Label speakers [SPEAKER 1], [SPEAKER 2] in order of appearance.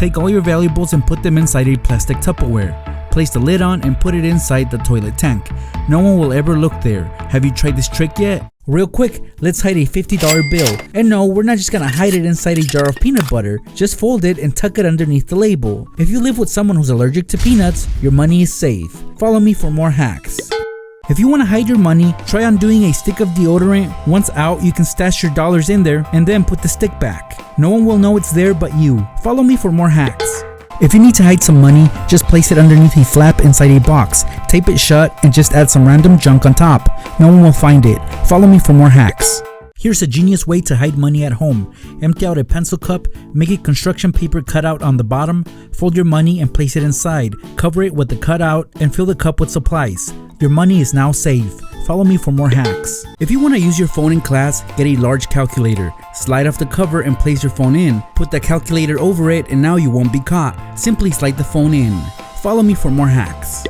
[SPEAKER 1] Take all your valuables and put them inside a plastic Tupperware. Place the lid on and put it inside the toilet tank. No one will ever look there. Have you tried this trick yet? Real quick, let's hide a $50 bill. And no, we're not just gonna hide it inside a jar of peanut butter. Just fold it and tuck it underneath the label. If you live with someone who's allergic to peanuts, your money is safe. Follow me for more hacks. If you want to hide your money, try undoing a stick of deodorant. Once out, you can stash your dollars in there and then put the stick back. No one will know it's there but you. Follow me for more hacks. If you need to hide some money, just place it underneath a flap inside a box. Tape it shut and just add some random junk on top. No one will find it. Follow me for more hacks. Here's a genius way to hide money at home. Empty out a pencil cup, make a construction paper cutout on the bottom, fold your money and place it inside. Cover it with the cutout and fill the cup with supplies. Your money is now safe. Follow me for more hacks. If you want to use your phone in class, get a large calculator. Slide off the cover and place your phone in. Put the calculator over it and now you won't be caught. Simply slide the phone in. Follow me for more hacks.